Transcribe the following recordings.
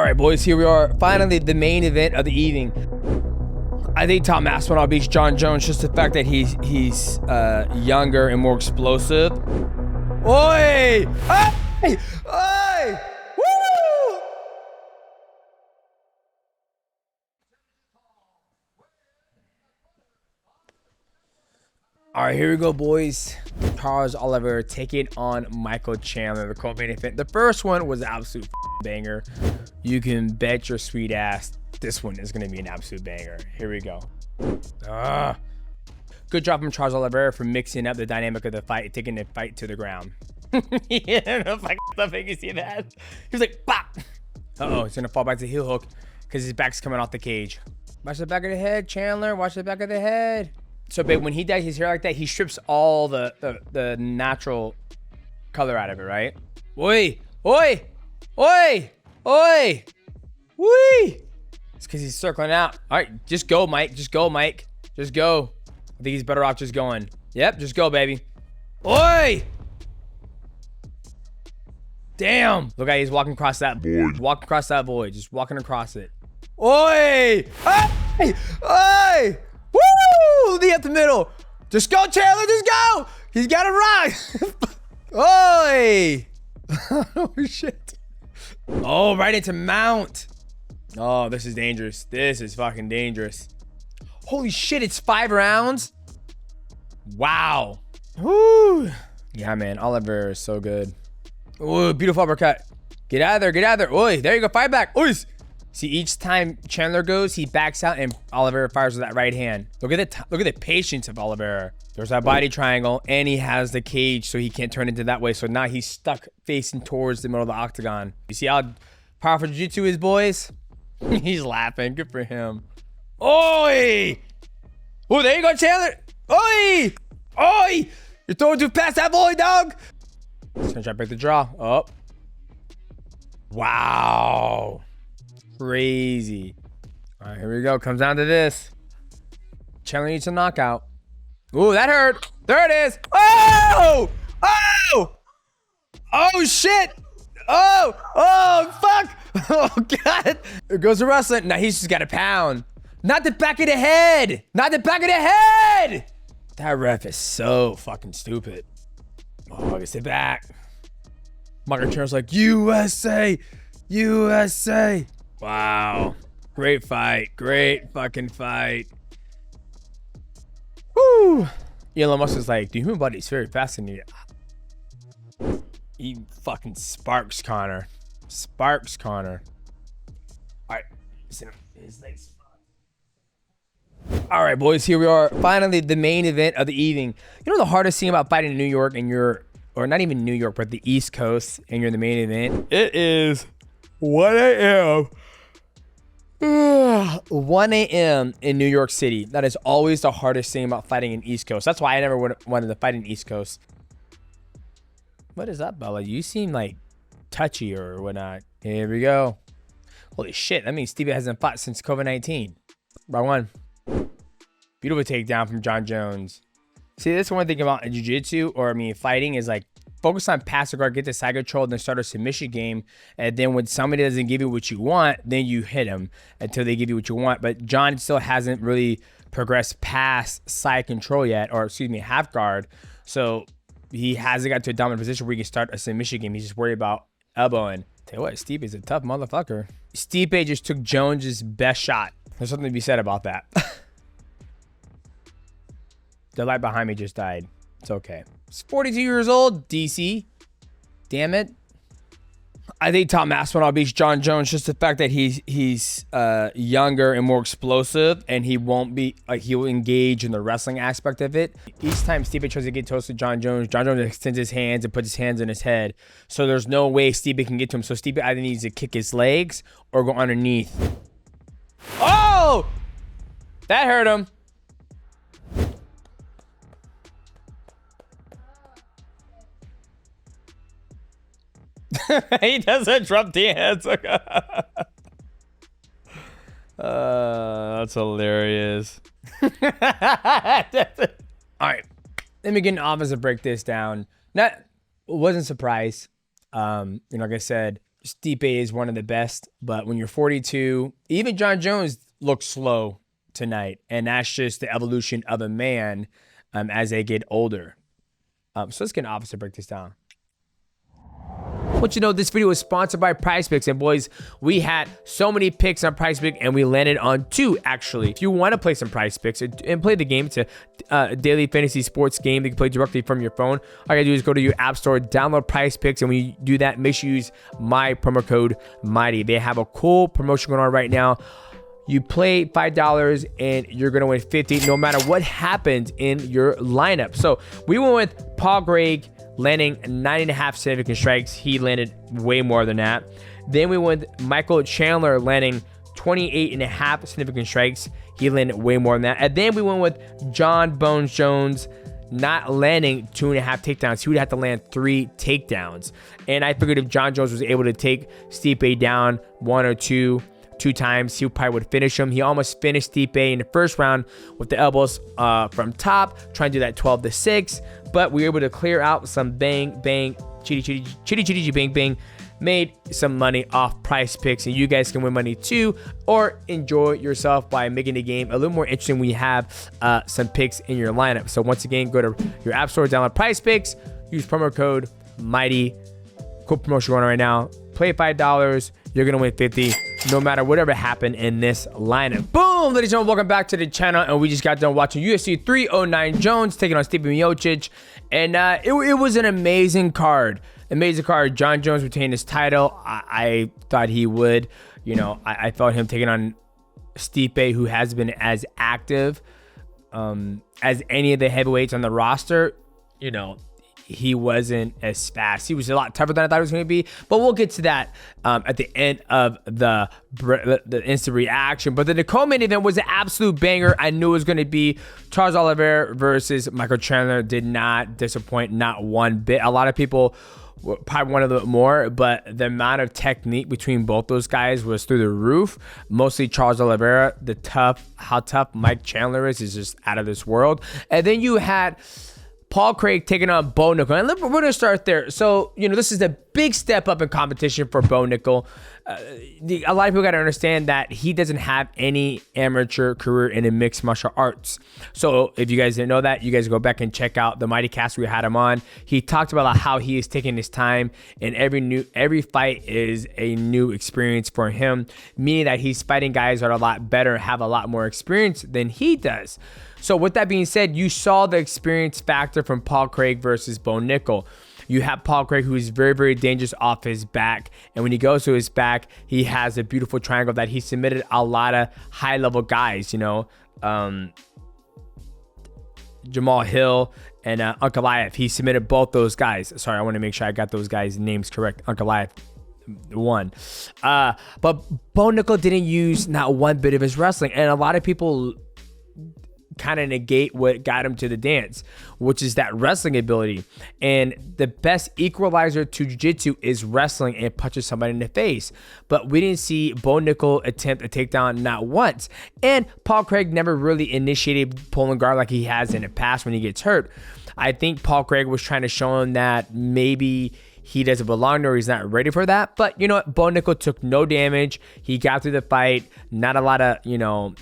right, boys, here we are. Finally, the main event of the evening. I think top Masvidal beats Jon Jones, just the fact that he's younger and more explosive. Oi! Hey! Oi! Woo! All right, here we go, boys. Charles Oliveira taking on Michael Chandler, the co-main event. The first one was an absolute banger. You can bet your sweet ass this one is going to be an absolute banger. Here we go. Good job from Charles Oliveira for mixing up the dynamic of the fight, taking the fight to the ground. Yeah, no fucking stuff. You see that? He was like, bop. Uh-oh, he's going to fall back to the heel hook because his back's coming off the cage. Watch the back of the head, Chandler. Watch the back of the head. So, babe, when he dyes his hair like that, he strips all the natural color out of it, right? Oi! Oi! Oi! Oi! Wee! It's because he's circling out. All right, just go, Mike. Just go, Mike. Just go. I think he's better off just going. Yep, just go, baby. Oi! Damn. Look how he's walking across that void. Walking across that void. Just walking across it. Oi! Hey! Oi! Woo! The up the middle. Just go, Chandler. Just go. He's got to rock. Oi! Oh, shit. Oh, right into mount. Oh, this is dangerous. This is fucking dangerous. Holy shit, it's 5 rounds? Wow. Woo. Yeah, man. Oliveira is so good. Ooh, beautiful uppercut. Get out of there. Get out of there. Oi, there you go. Fight back. Oi. See, each time Chandler goes, he backs out and Oliveira fires with that right hand. Look at the patience of Oliveira. There's that body triangle, and he has the cage, so he can't turn into that way. So now he's stuck facing towards the middle of the octagon. You see how powerful jiu-jitsu is, boys? He's laughing. Good for him. Oi! Oh, there you go, Chandler. Oi! Oi! You're throwing too fast, that boy, dog. He's gonna try to break the draw. Oh. Wow. Crazy. All right, here we go. Comes down to this. Chandler needs a knockout. Ooh, that hurt. There it is. Oh! Oh! Oh, shit! Oh! Oh, fuck! Oh, God. There goes the wrestling. Now he's just got a pound. Not the back of the head. Not the back of the head. That ref is so fucking stupid. Oh, get it back. Michael Chandler's like, USA. USA. Wow. Great fight. Great fucking fight. Woo. Elon Musk is like, the human body is very fascinating. He fucking sparks Connor. Sparks Connor. All right. His legs. All right, boys, here we are. Finally, the main event of the evening. You know the hardest thing about fighting in New York and or not even New York, but the East Coast, and you're in the main event? It is 1 a.m. 1 a.m. in New York City. That is always the hardest thing about fighting in East Coast. That's why I never wanted to fight in East Coast. What is up, Bella? You seem like touchy or whatnot. Here we go. Holy shit. That means Stipe hasn't fought since COVID-19. Wrong one. Beautiful takedown from Jon Jones. See, that's one thing about jiu-jitsu, or I mean fighting, is like focus on passive guard, get the side control, and then start a submission game. And then when somebody doesn't give you what you want, then you hit them until they give you what you want. But Jon still hasn't really progressed past side control yet, or excuse me, half guard. So he hasn't got to a dominant position where he can start a submission game. He's just worried about elbowing. Tell you what, Stipe is a tough motherfucker. Stipe just took Jones's best shot. There's something to be said about that. The light behind me just died. It's okay. He's 42 years old, DC. Damn it. I think top Masvidal beats Jon Jones, just the fact that he's younger and more explosive, and he won't be like, he will engage in the wrestling aspect of it. Each time Stipe tries to get close to Jon Jones extends his hands and puts his hands on his head. So there's no way Stipe can get to him. So Stipe either needs to kick his legs or go underneath. Oh! That hurt him. He does a Trump dance. That's hilarious. All right, let me get an office to break this down. Wasn't surprised. Like I said, Stipe is one of the best, but when you're 42, even Jon Jones looks slow tonight, and that's just the evolution of a man as they get older. So let's get an officer break this down. I want you to know this video is sponsored by PRIZEPICKS, and boys, we had so many picks on PRIZEPICKS, and we landed on 2 actually. If you want to play some PRIZEPICKS and play the game, it's a daily fantasy sports game that you can play directly from your phone. All you gotta do is go to your app store, download PRIZEPICKS, and when you do that, make sure you use my promo code Mighty. They have a cool promotion going on right now. You play $5 and you're gonna win 50 no matter what happens in your lineup. So we went with Paul Craig landing 9.5 significant strikes. He landed way more than that. Then we went with Michael Chandler landing 28.5 significant strikes. He landed way more than that. And then we went with Jon Bones Jones not landing 2.5 takedowns. He would have to land 3 takedowns. And I figured if Jon Jones was able to take Stipe down 1 or 2 times, he probably would finish him. He almost finished Stipe in the first round with the elbows from top, trying to do that 12-6, but we were able to clear out some bang, bang, chitty, bang, bang, made some money off PRIZEPICKS, and you guys can win money too, or enjoy yourself by making the game a little more interesting when you have some picks in your lineup. So once again, go to your app store, download PRIZEPICKS, use promo code Mighty. Cool promotion going on right now. Play $5, you're gonna win 50 no matter whatever happened in this lineup. Boom, ladies and gentlemen, welcome back to the channel, and we just got done watching UFC 309 Jones taking on Stipe Miocic, and it was an amazing card. Jon Jones retained his title. I thought he would. You know, I felt him taking on Stipe, who has been as active as any of the heavyweights on the roster. You know, he wasn't as fast. He was a lot tougher than I thought he was going to be, but we'll get to that at the end of the instant reaction. But the co-main event was an absolute banger. I knew it was going to be Charles Oliveira versus Michael Chandler. Did not disappoint, not one bit. A lot of people probably wanted a little more, but the amount of technique between both those guys was through the roof. Mostly Charles Oliveira. How tough Mike Chandler is just out of this world. And then you had Paul Craig taking on Bo Nickal. And we're going to start there. So, you know, this is a big step up in competition for Bo Nickal. A lot of people got to understand that he doesn't have any amateur career in the mixed martial arts. So if you guys didn't know that, you guys go back and check out the Mighty Cast we had him on. He talked about how he is taking his time, and every fight is a new experience for him, meaning that he's fighting guys that are a lot better, have a lot more experience than he does. So with that being said, you saw the experience factor from Paul Craig versus Bo Nickal. You have Paul Craig, who is very, very dangerous off his back. And when he goes to his back, he has a beautiful triangle that he submitted a lot of high-level guys, you know, Jamal Hill and Ankalaev. He submitted both those guys. Sorry, I want to make sure I got those guys' names correct. Ankalaev won. But Bo Nickal didn't use not one bit of his wrestling. And a lot of people kind of negate what got him to the dance, which is that wrestling ability. And the best equalizer to jiu-jitsu is wrestling and punching somebody in the face. But we didn't see Bo Nickal attempt a takedown not once. And Paul Craig never really initiated pulling guard like he has in the past when he gets hurt. I think Paul Craig was trying to show him that maybe he doesn't belong there, he's not ready for that. But you know what? Bo Nickal took no damage. He got through the fight. Not a lot of, you know,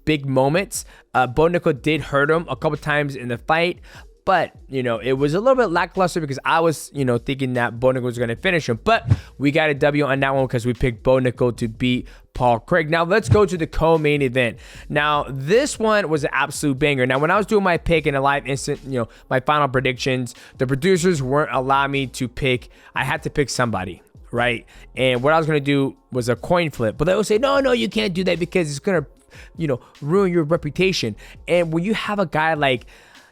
big moments. Bo Nickal did hurt him a couple times in the fight, but you know, it was a little bit lackluster because I was, you know, thinking that Bo Nickal was going to finish him. But we got a W on that one because we picked Bo Nickal to beat Paul Craig. Now let's go to the co-main event. Now this one was an absolute banger. Now when I was doing my pick in a live instant, you know, my final predictions, the producers weren't allowing me to pick. I had to pick somebody, right? And what I was going to do was a coin flip, but they would say, no, you can't do that because it's going to, you know, ruin your reputation. And when you have a guy like,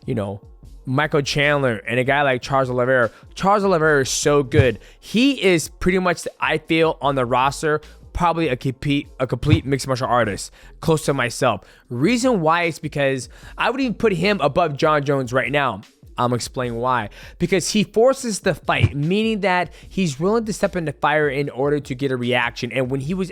you know, Michael Chandler and a guy like Charles Oliveira is so good. He is pretty much, I feel, on the roster, probably a complete mixed martial artist, close to myself. Reason why is because I would even put him above Jon Jones right now. I'm explaining why. Because he forces the fight, meaning that he's willing to step in the fire in order to get a reaction. And when he was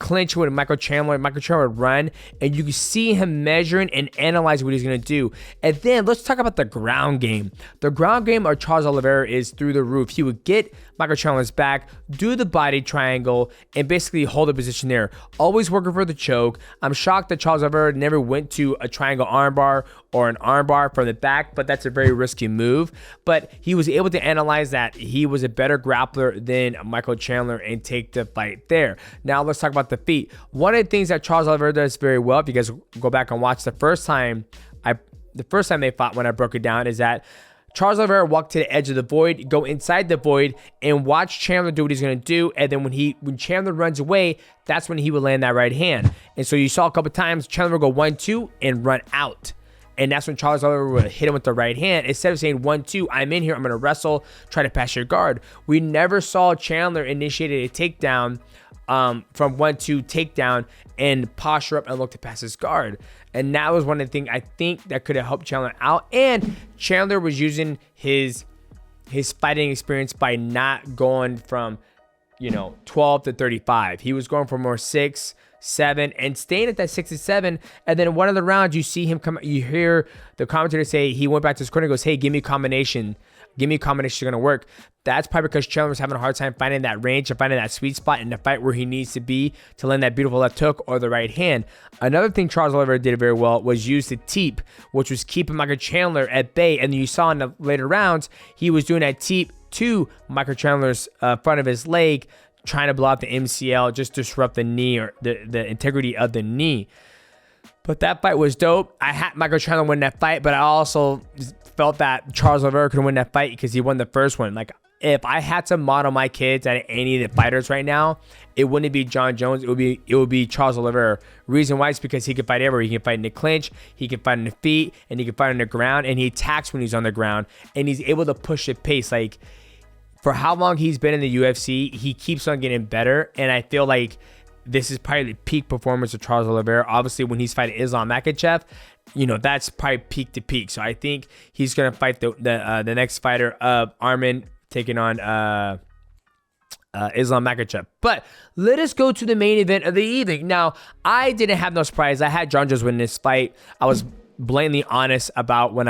clinch with Michael Chandler. Michael Chandler would run, and you could see him measuring and analyzing what he's going to do. And then let's talk about the ground game. The ground game of Charles Oliveira is through the roof. He would get Michael Chandler's back, do the body triangle, and basically hold the position there. Always working for the choke. I'm shocked that Charles Oliveira never went to a triangle armbar or an armbar from the back, but that's a very risky move. But he was able to analyze that. He was a better grappler than Michael Chandler and take the fight there. Now let's talk about the feet. One of the things that Charles Oliveira does very well, if you guys go back and watch the first time they fought, when I broke it down, is that Charles Oliveira walked to the edge of the void, go inside the void, and watch Chandler do what he's going to do. And then when Chandler runs away, that's when he would land that right hand. And so you saw a couple times Chandler would go 1-2 and run out. And that's when Charles Oliveira would hit him with the right hand. Instead of saying 1-2, I'm in here, I'm going to wrestle, try to pass your guard. We never saw Chandler initiate a takedown from 1-2 takedown and posture up and look to pass his guard. And that was one of the things I think that could have helped Chandler out. And Chandler was using his fighting experience by not going from 12 to 35. He was going for more 6, 7, and staying at that 6 to 7. And then in one of the rounds, you see him come. You hear the commentator say he went back to his corner and goes, "Hey, give me a combination. Give me a combination that's going to work." That's probably because Chandler was having a hard time finding that range and finding that sweet spot in the fight where he needs to be to land that beautiful left hook or the right hand. Another thing Charles Oliveira did very well was use the teep, which was keeping Michael Chandler at bay. And you saw in the later rounds, he was doing that teep to Michael Chandler's front of his leg, trying to blow out the MCL, just disrupt the knee or the integrity of the knee. But that fight was dope. I had Michael Chandler win that fight, but I also felt that Charles Oliveira could win that fight because he won the first one. Like, if I had to model my kids at any of the fighters right now, it wouldn't be Jon Jones. It would be Charles Oliveira. Reason why is because he can fight everywhere. He can fight in the clinch, he can fight in the feet, and he can fight on the ground, and he attacks when he's on the ground, and he's able to push the pace. Like, for how long he's been in the UFC, he keeps on getting better, and I feel like this is probably the peak performance of Charles Oliveira. Obviously, when he's fighting Islam Makhachev, that's probably peak to peak. So I think he's gonna fight the next fighter of Arman taking on Islam Makhachev. But let us go to the main event of the evening. Now, I didn't have no surprise. I had Jon Jones win this fight. I was blatantly honest about when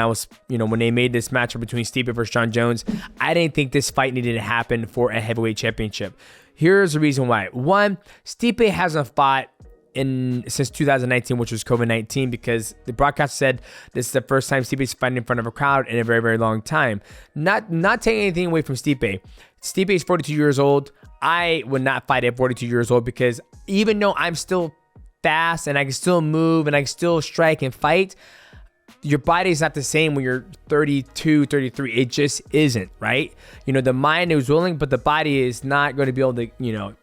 they made this matchup between Stipe versus Jon Jones. I didn't think this fight needed to happen for a heavyweight championship. Here's the reason why. One, Stipe hasn't fought since 2019, which was COVID-19, because the broadcast said this is the first time Stipe's fighting in front of a crowd in a very, very long time. Not taking anything away from Stipe. Stipe is 42 years old. I would not fight at 42 years old because even though I'm still fast and I can still move and I can still strike and fight, your body's not the same when you're 32, 33. It just isn't, right? The mind is willing, but the body is not going to be able to,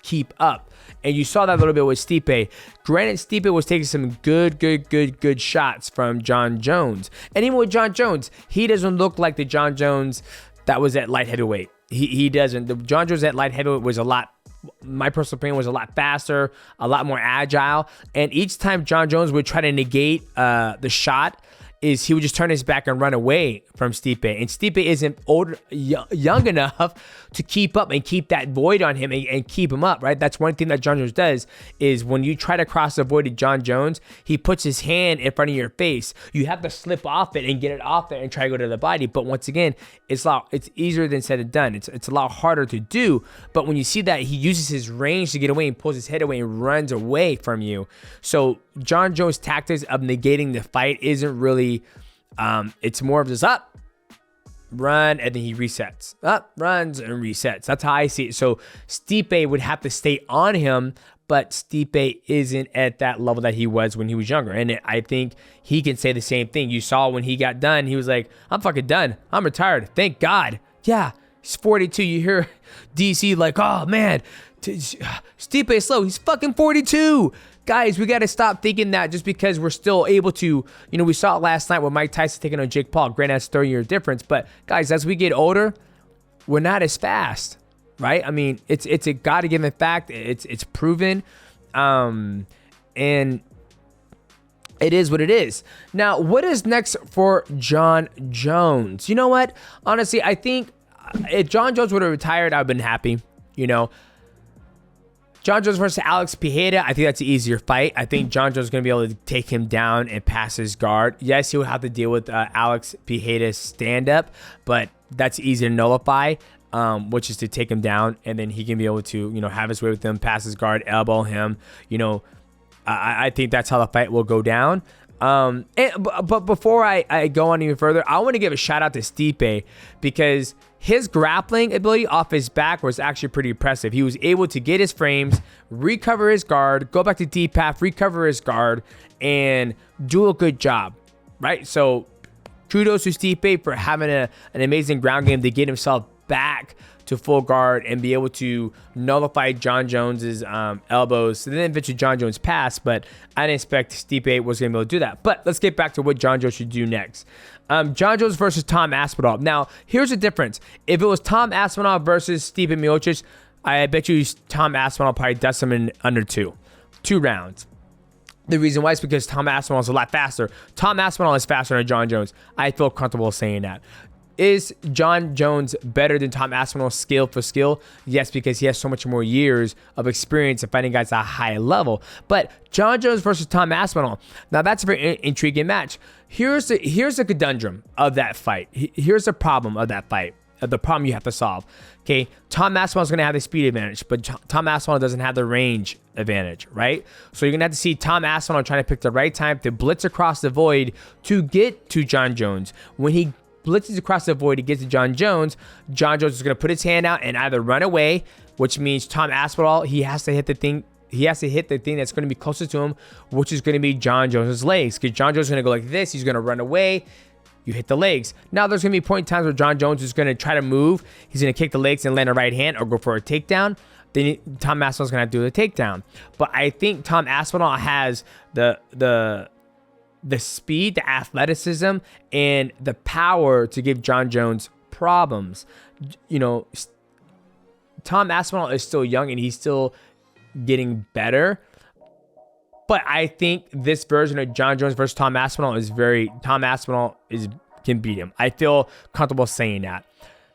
keep up. And you saw that a little bit with Stipe. Granted, Stipe was taking some good shots from Jon Jones. And even with Jon Jones, he doesn't look like the Jon Jones that was at light heavyweight. He doesn't. The Jon Jones at light heavyweight was my personal opinion, was a lot faster, a lot more agile. And each time Jon Jones would try to negate the shot, he would just turn his back and run away from Stipe. And Stipe isn't young enough to keep up and keep that void on him and keep him up, right? That's one thing that Jon Jones does, is when you try to cross the void to Jon Jones, he puts his hand in front of your face. You have to slip off it and get it off there and try to go to the body. But once again, it's easier than said and done. It's a lot harder to do. But when you see that, he uses his range to get away and pulls his head away and runs away from you. So Jon Jones' tactics of negating the fight isn't really, it's more of just up, run, and then he resets. Up, runs, and resets. That's how I see it. So Stipe would have to stay on him, but Stipe isn't at that level that he was when he was younger. And I think he can say the same thing. You saw when he got done, he was like, I'm fucking done. I'm retired. Thank God. Yeah, he's 42. You hear DC like, oh man, Stipe is slow. He's fucking 42. Guys, we got to stop thinking that just because we're still able to, we saw it last night with Mike Tyson taking on Jake Paul. Granted, that's 30-year difference. But guys, as we get older, we're not as fast, right? I mean, it's a God-given fact. It's proven. And it is what it is. Now, what is next for Jon Jones? You know what? Honestly, I think if Jon Jones would have retired, I've been happy. Jon Jon Jones versus Alex Pereira, I think that's an easier fight. I think Jon Jones is going to be able to take him down and pass his guard. Yes, he would have to deal with Alex Pereira's stand-up, but that's easy to nullify, which is to take him down, and then he can be able to, you know, have his way with him, pass his guard, elbow him. You know, I think that's how the fight will go down. But before I go on even further, I want to give a shout out to Stipe, because his grappling ability off his back was actually pretty impressive. He was able to get his frames, recover his guard, go back to deep half, recover his guard, and do a good job, right? So kudos to Stipe for having an amazing ground game to get himself back to full guard and be able to nullify Jon Jones's elbows. So then eventually Jon Jones passed, but I didn't expect Stipe was going to be able to do that. But let's get back to what Jon Jones should do next. Jon Jones versus Tom Aspinall. Now, here's the difference. If it was Tom Aspinall versus Stipe Miocic, I bet you Tom Aspinall probably does him in under two rounds. The reason why is because Tom Aspinall is a lot faster. Tom Aspinall is faster than Jon Jones. I feel comfortable saying that. Is Jon Jones better than Tom Aspinall skill for skill? Yes, because he has so much more years of experience of fighting guys at a high level. But Jon Jones versus Tom Aspinall, now that's a very intriguing match. Here's the conundrum of that fight. Here's the problem of that fight. The problem you have to solve. Okay, Tom Aspinall is going to have the speed advantage, but Tom Aspinall doesn't have the range advantage, right? So you're going to have to see Tom Aspinall trying to pick the right time to blitz across the void to get to Jon Jones. When he blitzes across the void, he gets to Jon Jones is going to put his hand out and either run away, which means Tom Aspinall, he has to hit the thing that's going to be closest to him, which is going to be Jon Jones's legs, because Jon Jones is going to go like this. He's going to run away. You hit the legs. Now there's going to be point in times where Jon Jones is going to try to move. He's going to kick the legs and land a right hand or go for a takedown. Then Tom Aspinall's going to have to do the takedown. But I think Tom Aspinall has the speed, the athleticism, and the power to give Jon Jones problems. You know, Tom Aspinall is still young and he's still getting better. But I think this version of Jon Jones versus Tom Aspinall can beat him. I feel comfortable saying that.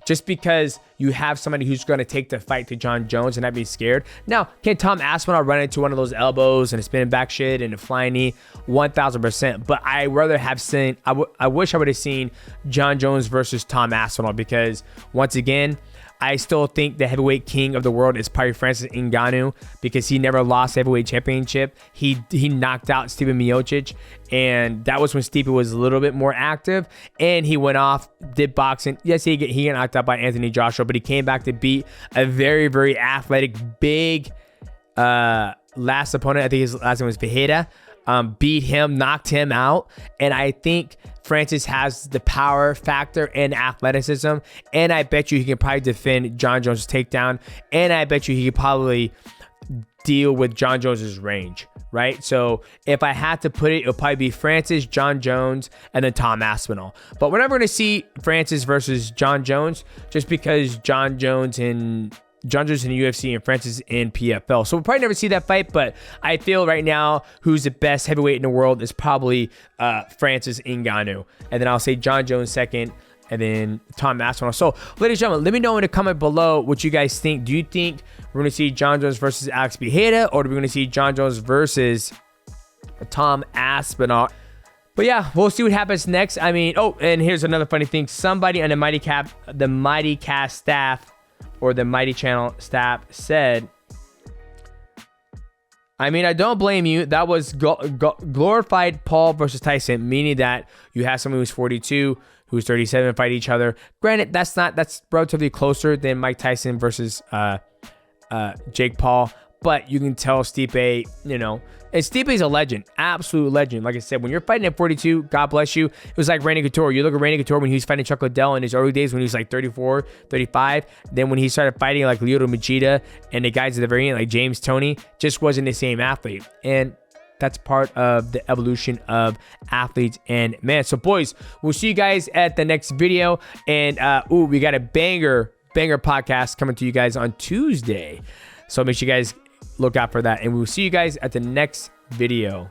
Just because you have somebody who's going to take the fight to Jon Jones and not be scared. Now, can Tom Aspinall run into one of those elbows and a spinning back shit and a flying knee? 1000%. But I rather have seen, I wish I would have seen Jon Jones versus Tom Aspinall, because once again, I still think the heavyweight king of the world is probably Francis Ngannou, because he never lost the heavyweight championship. He knocked out Stipe Miocic, and that was when Stipe was a little bit more active, and he went off, did boxing. Yes, he got knocked out by Anthony Joshua, but he came back to beat a very, very athletic, big last opponent. I think his last name was Pereira. Beat him, knocked him out, and I think Francis has the power factor and athleticism, and I bet you he can probably defend Jon Jones' takedown, and I bet you he could probably deal with Jon Jones' range, right? So if I had to put it, it'll probably be Francis, Jon Jones, and then Tom Aspinall. But we're never going to see Francis versus Jon Jones, just because Jon Jones in UFC and Francis in PFL. So we'll probably never see that fight, but I feel right now who's the best heavyweight in the world is probably Francis Ngannou. And then I'll say Jon Jones second, and then Tom Aspinall. So ladies and gentlemen, let me know in the comment below what you guys think. Do you think we're going to see Jon Jones versus Alex Pereira, or are we going to see Jon Jones versus Tom Aspinall? But yeah, we'll see what happens next. I mean, oh, and here's another funny thing. Somebody on the Mighty Cast staff, or the Mighty Channel staff, said, I mean, I don't blame you. That was glorified Paul versus Tyson, meaning that you have someone who's 42, who's 37 fight each other. Granted, that's relatively closer than Mike Tyson versus Jake Paul, but you can tell Stipe, you know, and Stipe's a legend, absolute legend. Like I said, when you're fighting at 42, God bless you. It was like Randy Couture. You look at Randy Couture when he was fighting Chuck Liddell in his early days when he was like 34, 35. Then when he started fighting like Lyoto Machida and the guys at the very end, like James Toney, just wasn't the same athlete. And that's part of the evolution of athletes and man. So boys, we'll see you guys at the next video. And we got a banger podcast coming to you guys on Tuesday. So make sure you guys look out for that, and we'll see you guys at the next video.